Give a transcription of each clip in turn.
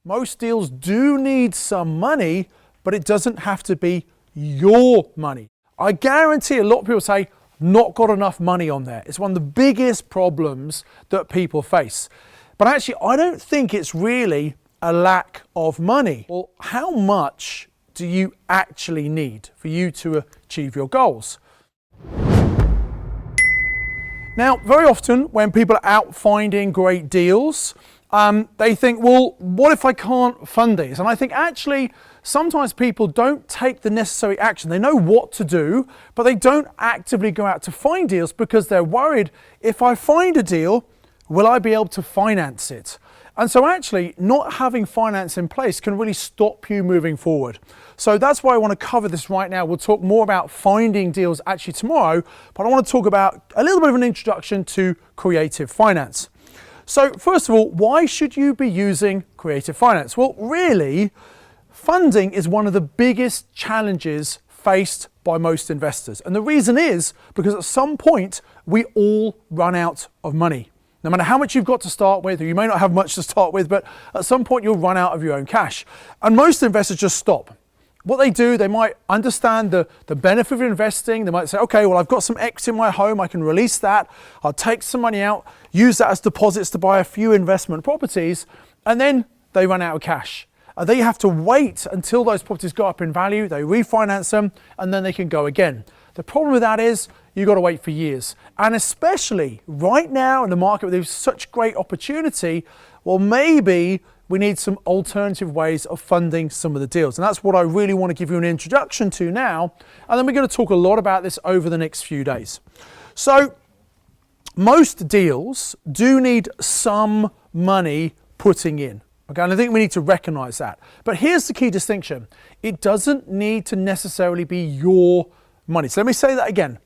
Most deals do need some money, but it doesn't have to be your money. I guarantee a lot of people say, not got enough money on there. It's one of the biggest problems that people face. But actually, I don't think it's really a lack of money. Well, how much do you actually need for you to achieve your goals? Now, very often when people are out finding great deals, they think, well, what if I can't fund these? And I think actually, sometimes people don't take the necessary action. They know what to do, but they don't actively go out to find deals because they're worried, if I find a deal, will I be able to finance it? And so actually, not having finance in place can really stop you moving forward. So that's why I want to cover this right now. We'll talk more about finding deals actually tomorrow, but I want to talk about a little bit of an introduction to creative finance. So first of all, why should you be using creative finance? Well, really, funding is one of the biggest challenges faced by most investors. And the reason is because at some point, we all run out of money. No matter how much you've got to start with, or you may not have much to start with, but at some point you'll run out of your own cash. And most investors just stop. What they do, they might understand the benefit of investing. They might say, okay, well, I've got some equity in my home. I can release that. I'll take some money out, use that as deposits to buy a few investment properties, and then they run out of cash. They have to wait until those properties go up in value. They refinance them, and then they can go again. The problem with that is you've got to wait for years. And especially right now in the market where there's such great opportunity, well, maybe we need some alternative ways of funding some of the deals. And that's what I really want to give you an introduction to now. And then we're going to talk a lot about this over the next few days. So most deals do need some money putting in. Okay, and I think we need to recognize that. But here's the key distinction. It doesn't need to necessarily be your money. So let me say that again.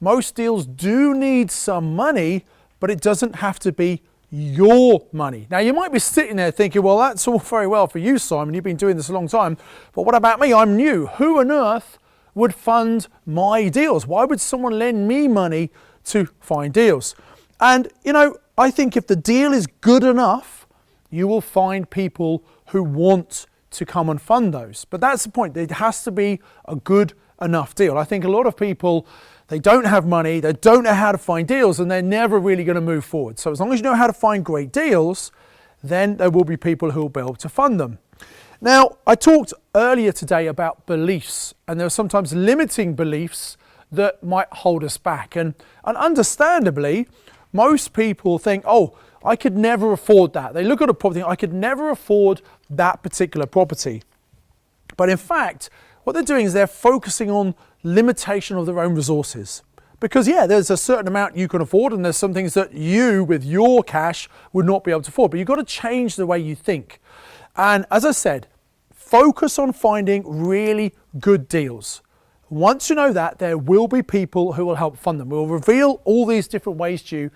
Most deals do need some money, but it doesn't have to be your money. Now, you might be sitting there thinking, well, that's all very well for you, Simon. You've been doing this a long time. But what about me? I'm new. Who on earth would fund my deals? Why would someone lend me money to find deals? And, you know, I think if the deal is good enough, you will find people who want to come and fund those. But that's the point. It has to be a good enough deal. I think a lot of people, they don't have money, they don't know how to find deals, and they're never really going to move forward. So as long as you know how to find great deals, then there will be people who will be able to fund them. Now, I talked earlier today about beliefs, and there are sometimes limiting beliefs that might hold us back. And understandably, most people think, oh, I could never afford that. They look at a property, I could never afford that particular property. But in fact, what they're doing is they're focusing on limitation of their own resources. Because yeah, there's a certain amount you can afford, and there's some things that you, with your cash, would not be able to afford. But you've got to change the way you think. And as I said, focus on finding really good deals. Once you know that, there will be people who will help fund them. We'll reveal all these different ways to you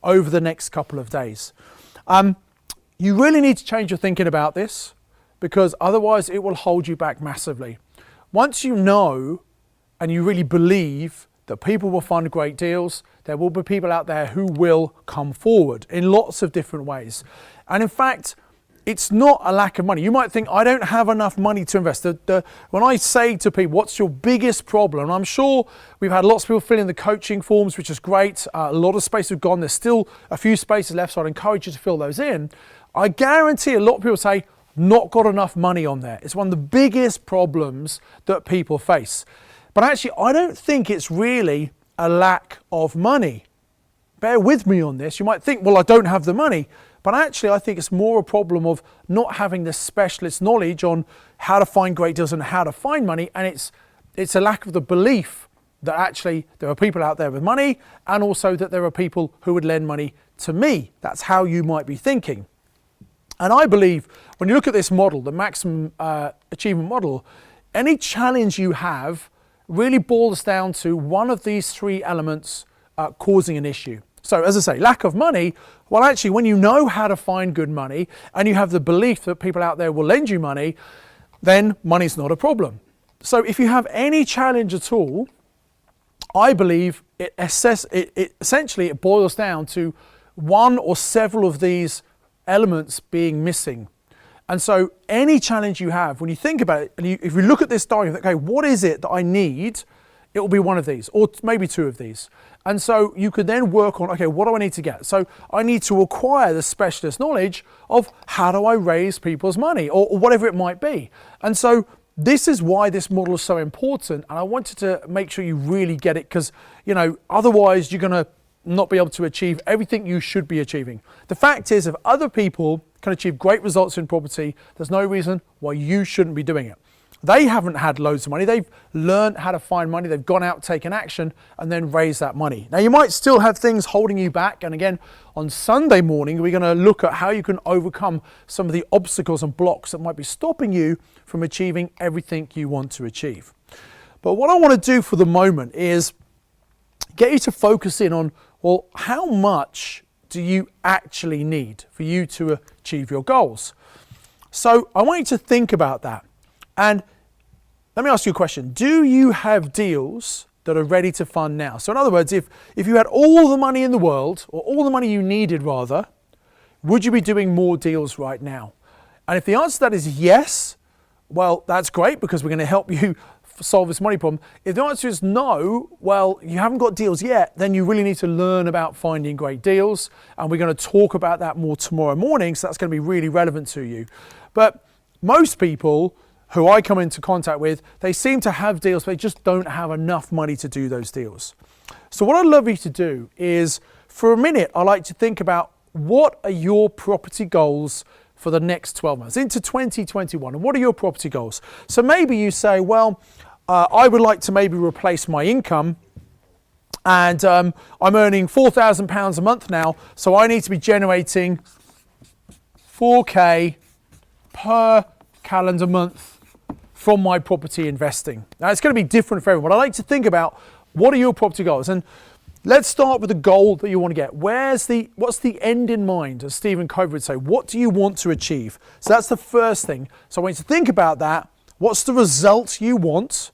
over the next couple of days. You really need to change your thinking about this, because otherwise it will hold you back massively. Once you know and you really believe that people will fund great deals, there will be people out there who will come forward in lots of different ways. And in fact, it's not a lack of money. You might think, I don't have enough money to invest. When I say to people, what's your biggest problem? And I'm sure we've had lots of people fill in the coaching forms, which is great. A lot of space have gone. There's still a few spaces left, so I'd encourage you to fill those in. I guarantee a lot of people say, not got enough money on there. It's one of the biggest problems that people face. But actually, I don't think it's really a lack of money. Bear with me on this. You might think, well, I don't have the money. But actually, I think it's more a problem of not having the specialist knowledge on how to find great deals and how to find money. And it's a lack of the belief that actually there are people out there with money, and also that there are people who would lend money to me. That's how you might be thinking. And I believe when you look at this model, the maximum achievement model, any challenge you have really boils down to one of these three elements causing an issue. So as I say, lack of money, well, actually, when you know how to find good money and you have the belief that people out there will lend you money, then money's not a problem. So if you have any challenge at all, I believe essentially it boils down to one or several of these elements being missing. And so any challenge you have, when you think about it, and if you look at this diagram, okay, what is it that I need? It will be one of these, or maybe two of these. And so you could then work on, okay, what do I need to get? So I need to acquire the specialist knowledge of how do I raise people's money, or whatever it might be. And so this is why this model is so important. And I wanted to make sure you really get it, because, you know, otherwise you're going to not be able to achieve everything you should be achieving. The fact is, if other people can achieve great results in property, there's no reason why you shouldn't be doing it. They haven't had loads of money. They've learned how to find money. They've gone out, taken action, and then raised that money. Now, you might still have things holding you back. And again, on Sunday morning, we're going to look at how you can overcome some of the obstacles and blocks that might be stopping you from achieving everything you want to achieve. But what I want to do for the moment is get you to focus in on, well, how much do you actually need for you to achieve your goals? So I want you to think about that. And let me ask you a question. Do you have deals that are ready to fund now? So in other words, if you had all the money in the world, or all the money you needed rather, would you be doing more deals right now? And if the answer to that is yes, well, that's great, because we're going to help you solve this money problem. If the answer is no, well, you haven't got deals yet, then you really need to learn about finding great deals. And we're going to talk about that more tomorrow morning, so that's going to be really relevant to you. But most people who I come into contact with, they seem to have deals, but they just don't have enough money to do those deals. So what I'd love you to do is, for a minute, I'd like to think about, what are your property goals for the next 12 months into 2021? And what are your property goals? So maybe you say, well, I would like to maybe replace my income, and I'm earning £4,000 a month now, so I need to be generating 4K per calendar month from my property investing. Now, it's going to be different for everyone. I like to think about, what are your property goals? And let's start with the goal that you want to get. What's the end in mind, as Stephen Covey would say? What do you want to achieve? So that's the first thing. So I want you to think about that. What's the result you want?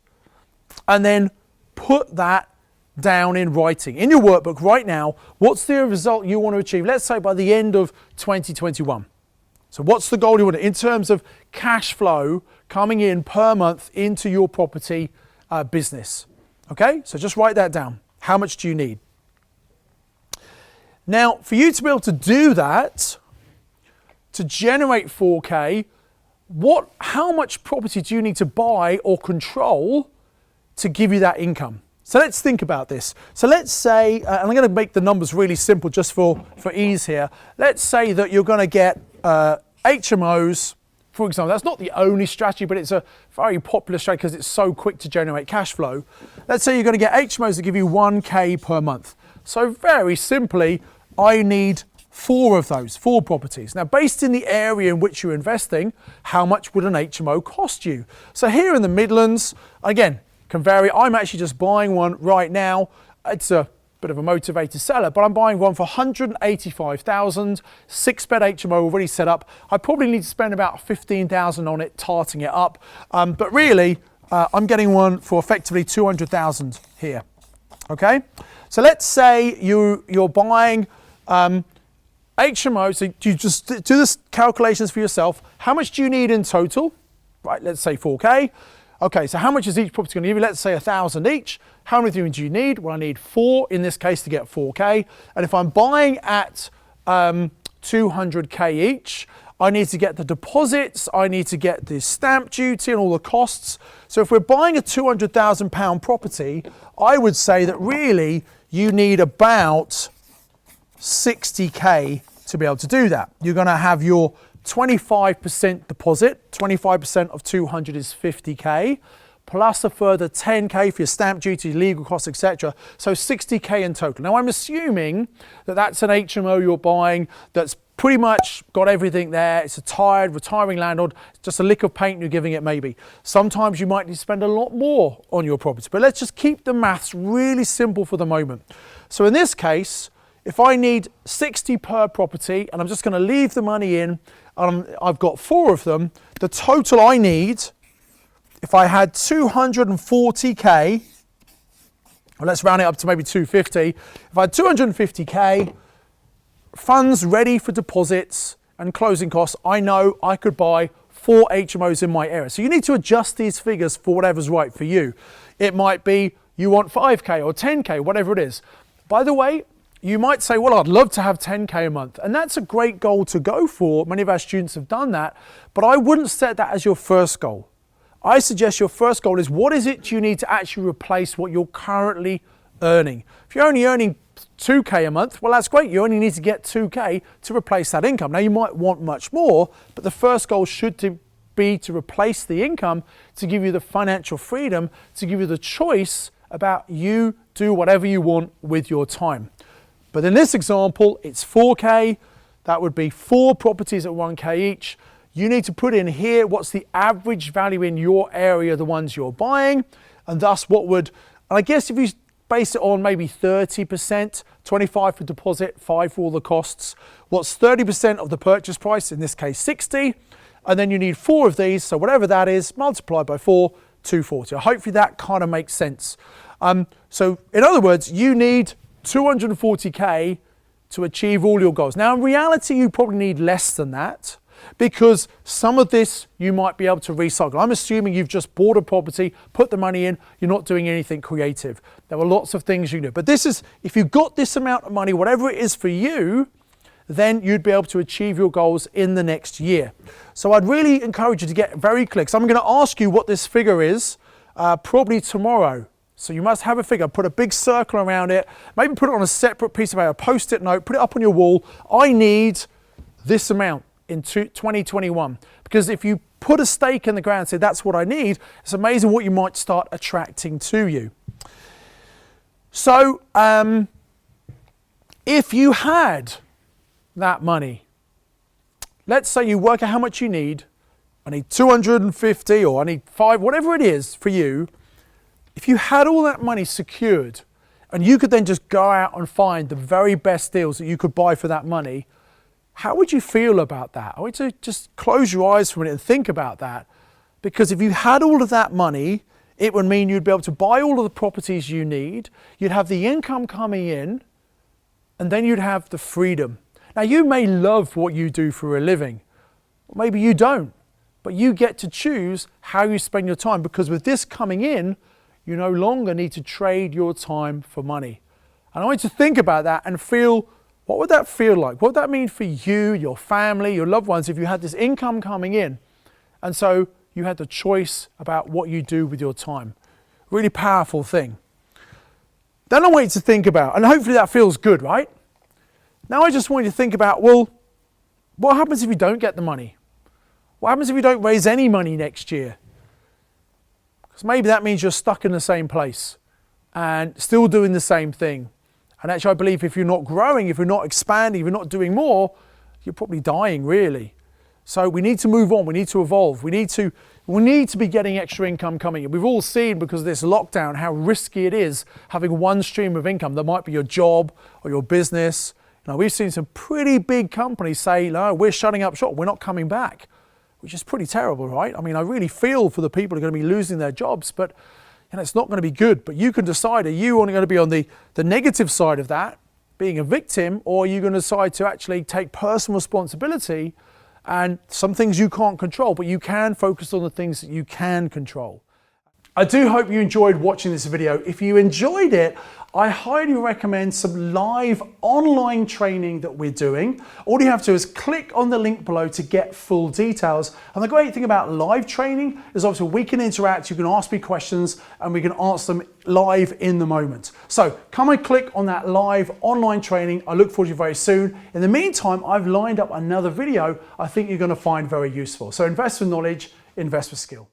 And then put that down in writing. In your workbook right now, what's the result you want to achieve? Let's say by the end of 2021. So what's the goal you want in terms of cash flow coming in per month into your property business? Okay, so just write that down. How much do you need? Now, for you to be able to do that, to generate 4K, how much property do you need to buy or control to give you that income? So let's think about this. So let's say, and I'm going to make the numbers really simple just for ease here. Let's say that you're going to get HMOs, for example. That's not the only strategy, but it's a very popular strategy because it's so quick to generate cash flow. Let's say you're going to get HMOs that give you 1K per month. So very simply, I need 4 of those, 4 properties. Now, based in the area in which you're investing, how much would an HMO cost you? So here in the Midlands, again, can vary. I'm actually just buying one right now. It's a bit of a motivated seller, but I'm buying one for 185,000, 6-bed HMO already set up. I probably need to spend about 15,000 on it, tarting it up. But really, I'm getting one for effectively 200,000 here. Okay, so let's say you're buying HMO. So you just do this calculations for yourself. How much do you need in total? Right, let's say 4K. Okay, so how much is each property going to give you? Let's say 1,000 each. How many do you need? Well, I need 4 in this case to get 4K. And if I'm buying at 200K each, I need to get the deposits, I need to get the stamp duty and all the costs. So if we're buying a £200,000 property, I would say that really you need about 60K to be able to do that. You're going to have your 25% deposit, 25% of 200 is 50K, plus a further 10K for your stamp duty, legal costs, etc. So 60K in total. Now I'm assuming that that's an HMO you're buying that's pretty much got everything there. It's a tired, retiring landlord, just a lick of paint you're giving it maybe. Sometimes you might need to spend a lot more on your property, but let's just keep the maths really simple for the moment. So in this case, if I need 60 per property and I'm just going to leave the money in, I've got 4 of them, the total I need, if I had 240K, well, let's round it up to maybe 250. If I had 250K, funds ready for deposits and closing costs, I know I could buy 4 HMOs in my area. So you need to adjust these figures for whatever's right for you. It might be you want 5K or 10K, whatever it is. By the way, you might say, well, I'd love to have 10K a month. And that's a great goal to go for. Many of our students have done that. But I wouldn't set that as your first goal. I suggest your first goal is, what is it you need to actually replace what you're currently earning? If you're only earning 2K a month, well, that's great. You only need to get 2K to replace that income. Now, you might want much more, but the first goal should be to replace the income, to give you the financial freedom, to give you the choice about you do whatever you want with your time. But in this example, it's 4K. That would be 4 properties at 1K each. You need to put in here what's the average value in your area, the ones you're buying, and thus what would, and I guess if you base it on maybe 30%, 25 for deposit, 5 for all the costs, what's 30% of the purchase price, in this case 60, and then you need 4 of these, so whatever that is, multiplied by 4, 240. Hopefully that kind of makes sense. So in other words, you need 240K to achieve all your goals. Now in reality, you probably need less than that, because some of this you might be able to recycle. I'm assuming you've just bought a property, put the money in, you're not doing anything creative. There are lots of things you do. But this is, if you've got this amount of money, whatever it is for you, then you'd be able to achieve your goals in the next year. So I'd really encourage you to get very clear, because I'm going to ask you what this figure is probably tomorrow. So you must have a figure, put a big circle around it, maybe put it on a separate piece of paper, post-it note, put it up on your wall. I need this amount in 2021. Because if you put a stake in the ground and say, that's what I need, it's amazing what you might start attracting to you. So if you had that money, let's say you work out how much you need, I need 250 or I need 5, whatever it is for you. If you had all that money secured and you could then just go out and find the very best deals that you could buy for that money, how would you feel about that? I want you to just close your eyes for a minute and think about that. Because if you had all of that money, it would mean you'd be able to buy all of the properties you need, you'd have the income coming in, and then you'd have the freedom. Now you may love what you do for a living, or maybe you don't, but you get to choose how you spend your time, because with this coming in, you no longer need to trade your time for money. And I want you to think about that and feel, what would that feel like? What would that mean for you, your family, your loved ones, if you had this income coming in? And so you had the choice about what you do with your time. Really powerful thing. Then I want you to think about, and hopefully that feels good, right? Now I just want you to think about, well, what happens if you don't get the money? What happens if you don't raise any money next year? Because maybe that means you're stuck in the same place and still doing the same thing. And actually I believe if you're not growing, if you're not expanding, if you're not doing more, you're probably dying really. So we need to move on, we need to evolve, we need to be getting extra income coming in. We've all seen, because of this lockdown, how risky it is having one stream of income. That might be your job or your business. Now we've seen some pretty big companies say, no, we're shutting up shop, we're not coming back, which is pretty terrible, right? I mean, I really feel for the people who are going to be losing their jobs, but it's not going to be good. But you can decide, are you only going to be on the negative side of that, being a victim, or are you going to decide to actually take personal responsibility? And some things you can't control, but you can focus on the things that you can control. I do hope you enjoyed watching this video. If you enjoyed it, I highly recommend some live online training that we're doing. All you have to do is click on the link below to get full details. And the great thing about live training is obviously we can interact, you can ask me questions, and we can answer them live in the moment. So come and click on that live online training. I look forward to you very soon. In the meantime, I've lined up another video I think you're going to find very useful. So invest with knowledge, invest with skill.